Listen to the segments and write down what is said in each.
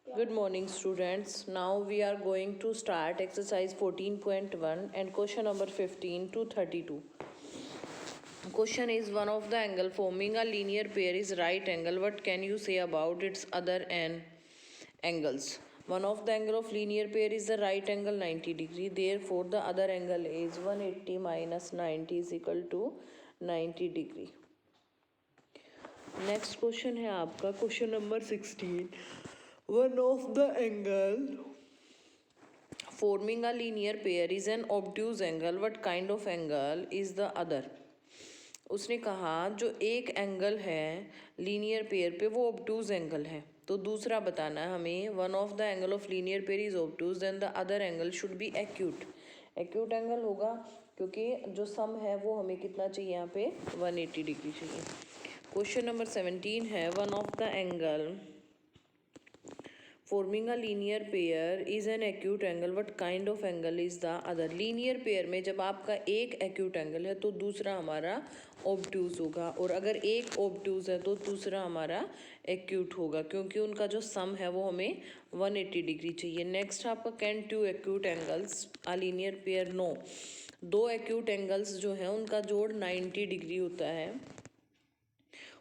Good morning, students. Now we are going to start exercise 14.1 and question number 15 to 32. Question is, one of the angle forming a linear pair is right angle. What can you say about its other n angles? One of the angle of linear pair is the right angle 90 degree. Therefore, the other angle is 180 minus 90 is equal to 90 degree. Next question है आपका question number 16. One of the angle forming a linear pair is an obtuse angle. What kind of angle is the other? उसने कहा जो एक angle है linear pair पे वो ऑब्टूज angle है, तो दूसरा बताना है हमें. One of the angle of linear pair is obtuse, then the other angle should be acute. Acute angle होगा क्योंकि जो सम है वो हमें कितना चाहिए यहाँ पे 180 डिग्री चाहिए. क्वेश्चन नंबर 17 है, one of the angle forming a linear pair is an acute angle. What kind of angle is the other? Linear pair में जब आपका एक एक्यूट एंगल है तो दूसरा हमारा ऑब्ट्यूज होगा, और अगर एक ऑब्ट्यूज है तो दूसरा हमारा एक्यूट होगा, क्योंकि उनका जो सम है वो हमें 180 डिग्री चाहिए. नेक्स्ट आपका, can two acute angles a linear pair? No. दो एक्यूट एंगल्स जो है उनका जोड़ 90 डिग्री होता है,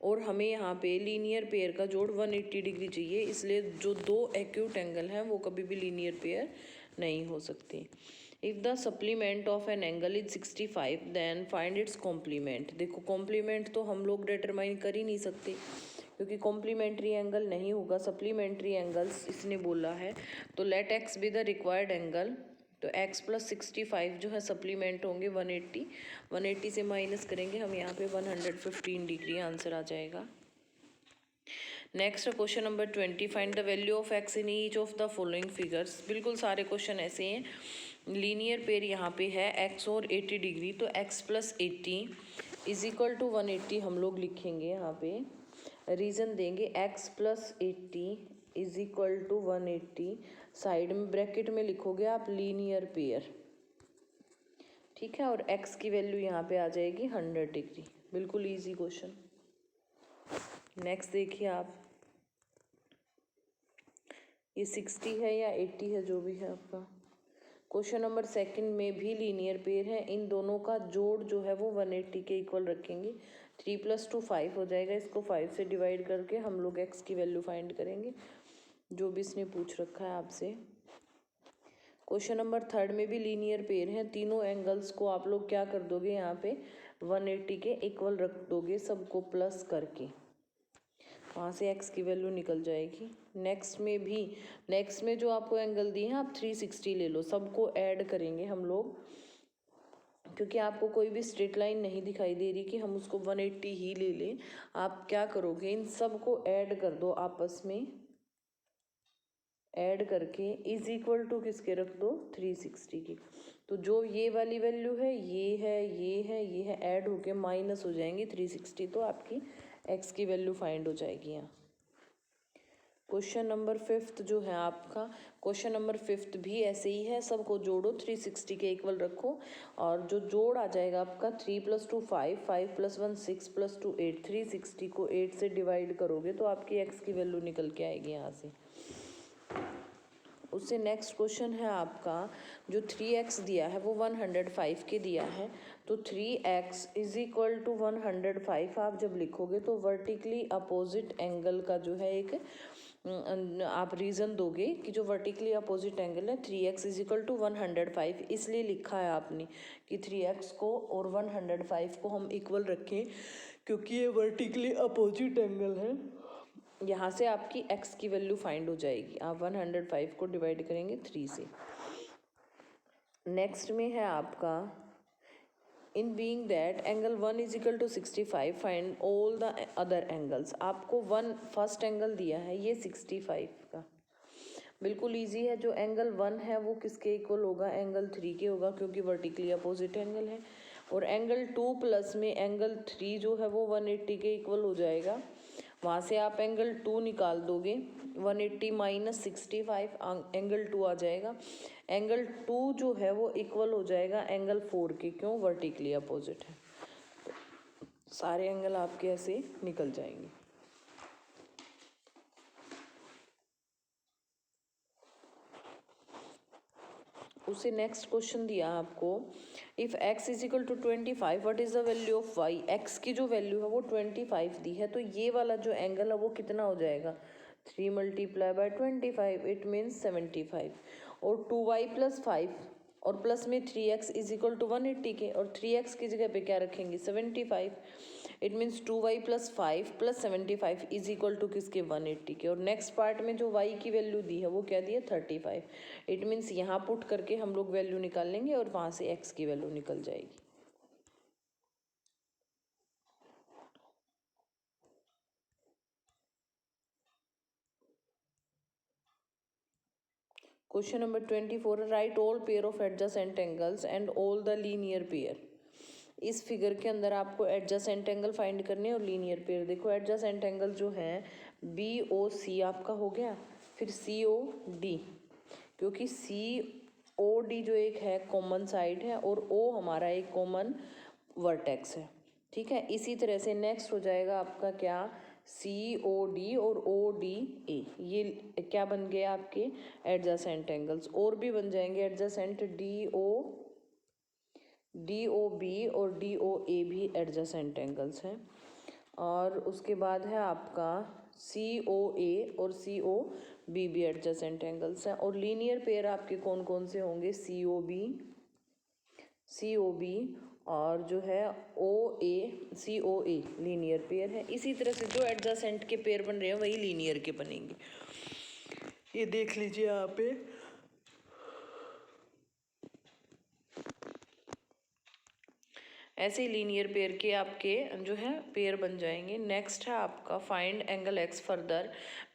और हमें यहाँ पे लीनियर पेयर का जोड़ 180 डिग्री चाहिए, इसलिए जो दो एक्यूट एंगल हैं वो कभी भी लीनियर पेयर नहीं हो सकते. If the supplement of an angle is 65 then find its complement. देखो कॉम्प्लीमेंट तो हम लोग डिटरमाइन कर ही नहीं सकते क्योंकि कॉम्प्लीमेंट्री एंगल नहीं होगा, सप्लीमेंट्री एंगल्स इसने बोला है. तो let X be the required angle. तो x प्लस 65 जो है सप्लीमेंट होंगे 180. 180 से माइनस करेंगे हम यहाँ पे 115 डिग्री आंसर आ जाएगा. Next question number 20, find the value of x in each of the following figures. बिल्कुल सारे क्वेश्चन ऐसे हैं. लीनियर पेयर यहाँ पे है x और 80 डिग्री, तो x plus 80 is equal to 180 हम लोग लिखेंगे. यहाँ पे रीज़न देंगे x plus 80 is equal to 180. Side में ब्रैकेट में लिखोगे आप लीनियर पेयर, ठीक है, और x की वैल्यू यहाँ पे आ जाएगी 100 डिग्री. बिल्कुल इजी क्वेश्चन. नेक्स्ट देखिए आप, ये 60 है या 80 है जो भी है आपका. क्वेश्चन नंबर सेकंड में भी लीनियर पेयर है, इन दोनों का जोड़ जो है वो 180 के इक्वल रखेंगे. 3 + 2 5 हो जाएगा, इसको 5 से डिवाइड करके हम लोग x की वैल्यू फाइंड करेंगे जो भी इसने पूछ रखा है आपसे. क्वेश्चन नंबर थर्ड में भी लीनियर पेयर है, तीनों एंगल्स को आप लोग क्या कर दोगे यहाँ पे 180 के इक्वल रख दोगे, सबको प्लस करके वहाँ से x की वैल्यू निकल जाएगी. नेक्स्ट में जो आपको एंगल दिए हैं आप 360 ले लो, सबको ऐड करेंगे हम लोग, क्योंकि आपको कोई भी स्ट्रेट लाइन नहीं दिखाई दे रही कि हम उसको 180 ही ले लें. आप क्या करोगे, इन सबको ऐड कर दो आपस में, ऐड करके इज इक्वल टू किसके रख दो 360 की. तो जो ये वाली वैल्यू है ये है ये है ये है, ऐड होके माइनस हो जाएंगी 360, तो आपकी x की वैल्यू फाइंड हो जाएगी यहाँ. क्वेश्चन नंबर 5 जो है आपका, क्वेश्चन नंबर 5 भी ऐसे ही है, सबको जोड़ो 360 के इक्वल रखो, और जो जोड़ आ जाएगा आपका 3 + 2 5, 5 + 1 6 + 2 8. 360 को 8 से डिवाइड करोगे तो आपकी x की वैल्यू निकल के आएगी यहाँ से. उससे नेक्स्ट क्वेश्चन है आपका, जो 3x दिया है वो 105 के दिया है, तो 3x इज इक्वल टू 105 आप जब लिखोगे तो वर्टिकली अपोजिट एंगल का जो है एक आप रीज़न दोगे कि जो वर्टिकली अपोजिट एंगल है 3x इज इक्वल टू 105, इसलिए लिखा है आपने कि 3x को और 105 को हम इक्वल रखें क्योंकि ये वर्टिकली अपोजिट एंगल है. यहाँ से आपकी x की वैल्यू फाइंड हो जाएगी. आप 105 को डिवाइड करेंगे 3 से. नेक्स्ट में है आपका, in being that angle 1 is equal to 65 find all the other angles. आपको फर्स्ट एंगल दिया है ये 65 का, बिल्कुल इजी है. जो एंगल 1 है वो किसके इक्वल होगा, एंगल 3 के होगा, क्योंकि वर्टिकली अपोजिट एंगल है. और एंगल 2 प्लस में एंगल 3 जो है वो 180 के इक्वल हो जाएगा. वहाँ से आप एंगल 2 निकाल दोगे, 180 माइनस 65 एंगल 2 आ जाएगा. एंगल 2 जो है वो इक्वल हो जाएगा एंगल 4 के, क्यों, वर्टिकली अपोजिट है. तो सारे एंगल आपके ऐसे निकल जाएंगे. उससे नेक्स्ट क्वेश्चन दिया आपको, if x is equal to 25 what is the value of y। x की जो वैल्यू है वो 25 दी है, तो ये वाला जो एंगल है वो कितना हो जाएगा, 3 मल्टीप्लाई बाय 25 इट मीन्स 75। और 2y प्लस 5 और प्लस में 3x इज इक्वल टू 180 के, और 3x की जगह पे क्या रखेंगे 75। It means 2y plus 5 plus 75 is equal to किसके 180 के। और नेक्स्ट पार्ट में जो y की वैल्यू दी है वो क्या दी है 35। इट मीन्स यहाँ पुट करके हम लोग वैल्यू निकाल लेंगे और वहाँ से x की वैल्यू निकल जाएगी। Question number 24, right all pair of adjacent angles and all the linear pair. इस फिगर के अंदर आपको एडजेसेंट एंगल फाइंड करने और लीनियर पेयर। देखो एडजेसेंट एंगल जो है BOC आपका हो गया, फिर COD, क्योंकि COD जो एक है कॉमन साइड है और O हमारा एक कॉमन वर्टेक्स है, ठीक है। इसी तरह से नेक्स्ट हो जाएगा आपका क्या, COD और ODA, ये क्या बन गए आपके एडजेसेंट एंगल्स। और भी बन जाएंगे एडजेसेंट DOB और DOA भी एडजेसेंट एंगल्स हैं। और उसके बाद है आपका COA और COB भी एडजेसेंट एंगल्स हैं। और लीनियर पेयर आपके कौन कौन से होंगे, COB और जो है COA लीनियर पेयर है। इसी तरह से जो एडजेसेंट के पेयर बन रहे हैं वही लीनियर के बनेंगे, ये देख लीजिए यहाँ पे। ऐसे ही लीनियर पेयर के आपके जो है पेयर बन जाएंगे। नेक्स्ट है आपका find angle x further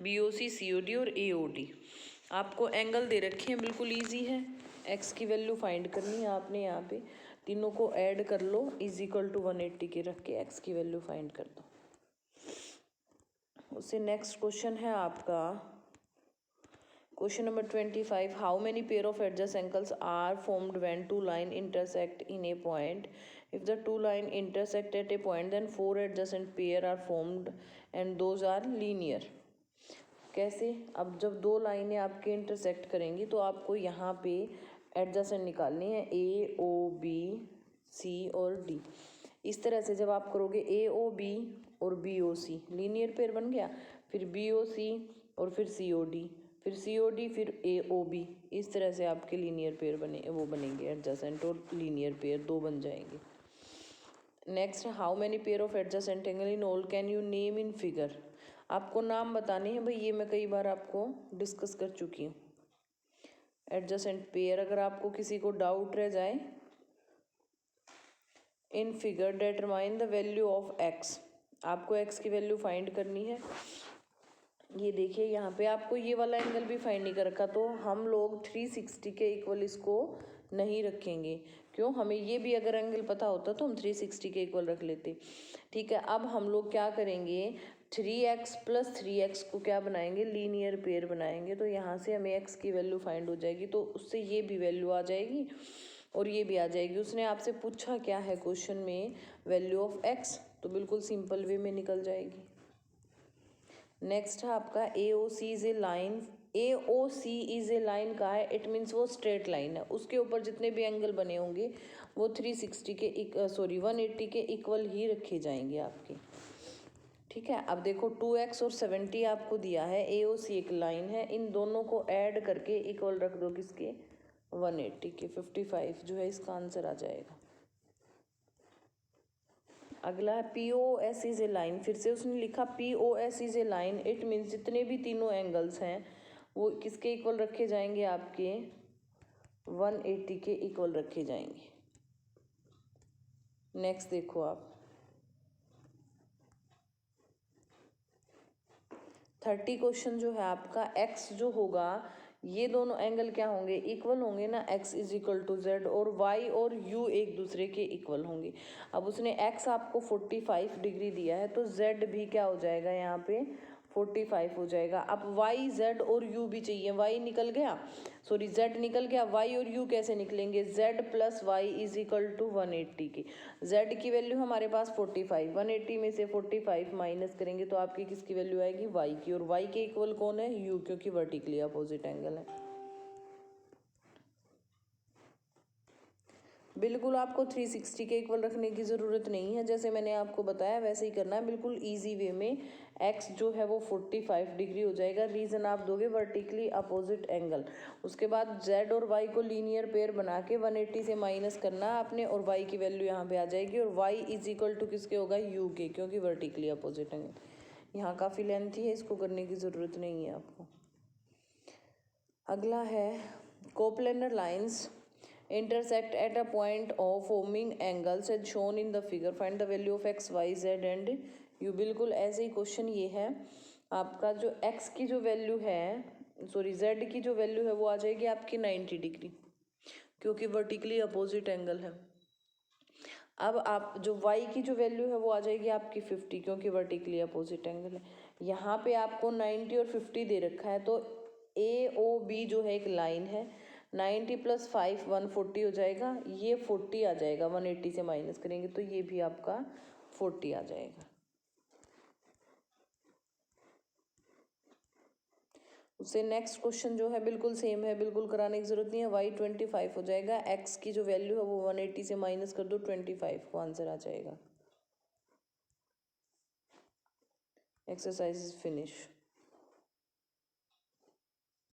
BOC COD और AOD। आपको एंगल दे रखे हैं, बिल्कुल इजी है। x की वैल्यू फाइंड करनी है आपने, यहाँ पे तीनों को ऐड कर लो, इज इक्वल टू 180 के रख के x की वैल्यू फाइंड कर दो। उससे नेक्स्ट क्वेश्चन है आपका question number 25, how many pair of adjacent angles are formed when two line intersect in a point. If the two line intersect at a point then 4 adjacent pair are formed and those are linear. कैसे, अब जब दो लाइनें आपके intersect करेंगी तो आपको यहाँ पे एडजेसेंट निकालनी है AOB C और D। इस तरह से जब आप करोगे AOB और BOC लीनियर पेयर बन गया, फिर BOC और फिर COD, फिर COD फिर AOB, इस तरह से आपके लीनियर पेयर बने वो बनेंगे, एडजेसेंट और लीनियर पेयर दो बन जाएंगे। Next, how many pair of adjacent angle in all can you name in figure. आपको नाम बताने हैं भाई, ये मैं कई बार आपको डिस्कस कर चुकी हूँ। एडजेसेंट पेयर, अगर आपको किसी को डाउट रह जाए, in figure determine the value of x। आपको x की वैल्यू फाइंड करनी है। ये देखिए यहाँ पे आपको ये वाला एंगल भी फाइंड नहीं कर रखा, तो हम लोग 360 के इक्वल इसको नहीं रखेंगे। क्यों, हमें ये भी अगर एंगल पता होता तो हम 360 के इक्वल रख लेते, ठीक है। अब हम लोग क्या करेंगे, 3x प्लस 3x को क्या बनाएंगे, लीनियर पेयर बनाएंगे। तो यहाँ से हमें x की वैल्यू फाइंड हो जाएगी, तो उससे ये भी वैल्यू आ जाएगी और ये भी आ जाएगी। उसने आपसे पूछा क्या है क्वेश्चन में, वैल्यू ऑफ x, तो बिल्कुल सिंपल वे में निकल जाएगी। नेक्स्ट है आपका AOC is a line. AOC is a line का है, इट मीन्स वो स्ट्रेट लाइन है, उसके ऊपर जितने भी एंगल बने होंगे वो 360 के 180 के इक्वल ही रखे जाएंगे आपके, ठीक है। अब देखो 2x और 70 आपको दिया है, AOC एक लाइन है, इन दोनों को ऐड करके इक्वल रख दो किसके, 180 के। 55 जो है इसका आंसर आ जाएगा। अगला है POS इज ए लाइन। फिर से उसने लिखा POS is a line, it means जितने भी तीनों एंगल्स हैं वो किसके इक्वल रखे जाएंगे, आपके 180 के इक्वल रखे जाएंगे। नेक्स्ट देखो आप 30 क्वेश्चन जो है आपका, x जो होगा, ये दोनों एंगल क्या होंगे, इक्वल होंगे ना, x is equal to z, और y और u एक दूसरे के इक्वल होंगे। अब उसने x आपको 45 डिग्री दिया है, तो z भी क्या हो जाएगा यहाँ पे 45 हो जाएगा। अब y z और u भी चाहिए, y निकल गया, सॉरी z निकल गया, y और u कैसे निकलेंगे, z plus Y is equal to 180 की। z की वैल्यू हमारे पास 45, 180 में से 45 माइनस करेंगे तो आपकी किसकी वैल्यू आएगी, y की, और y के इक्वल कौन है, u, क्योंकि वर्टिकली अपोजिट एंगल है। बिल्कुल आपको 360 के इक्वल रखने की ज़रूरत नहीं है, जैसे मैंने आपको बताया वैसे ही करना है, बिल्कुल इजी वे में। एक्स जो है वो 45 डिग्री हो जाएगा, रीज़न आप दोगे वर्टिकली अपोजिट एंगल। उसके बाद जेड और वाई को लीनियर पेयर बना के 180 से माइनस करना है आपने, और वाई की वैल्यू यहाँ पे आ जाएगी, और वाई इज इक्वल टू किसके होगा, यू के, क्योंकि वर्टिकली अपोजिट एंगल। यहाँ काफ़ी लेंथी है, इसको करने की ज़रूरत नहीं है आपको। अगला है coplanar lines intersect at a point of forming angles as shown in the figure, find the value of x y z and u। बिल्कुल ऐसे ही क्वेश्चन ये है आपका, जो x की जो वैल्यू है, सॉरी z की जो वैल्यू है वो आ जाएगी आपकी 90 डिग्री, क्योंकि वर्टिकली अपोजिट एंगल है। अब आप जो y की जो वैल्यू है वो आ जाएगी आपकी 50, क्योंकि वर्टिकली अपोजिट एंगल है। यहाँ पे आपको 90 और 50 दे रखा है, तो ए ओ बी जो है एक लाइन है, 90 + 5 140 हो जाएगा, ये 40 आ जाएगा, 180 से माइनस करेंगे तो ये भी आपका 40 आ जाएगा। उससे नेक्स्ट क्वेश्चन जो है बिल्कुल सेम है, बिल्कुल कराने की जरूरत नहीं है। y 25 हो जाएगा, x की जो वैल्यू है वो 180 से माइनस कर दो, 25 को आंसर आ जाएगा। Exercise is finish.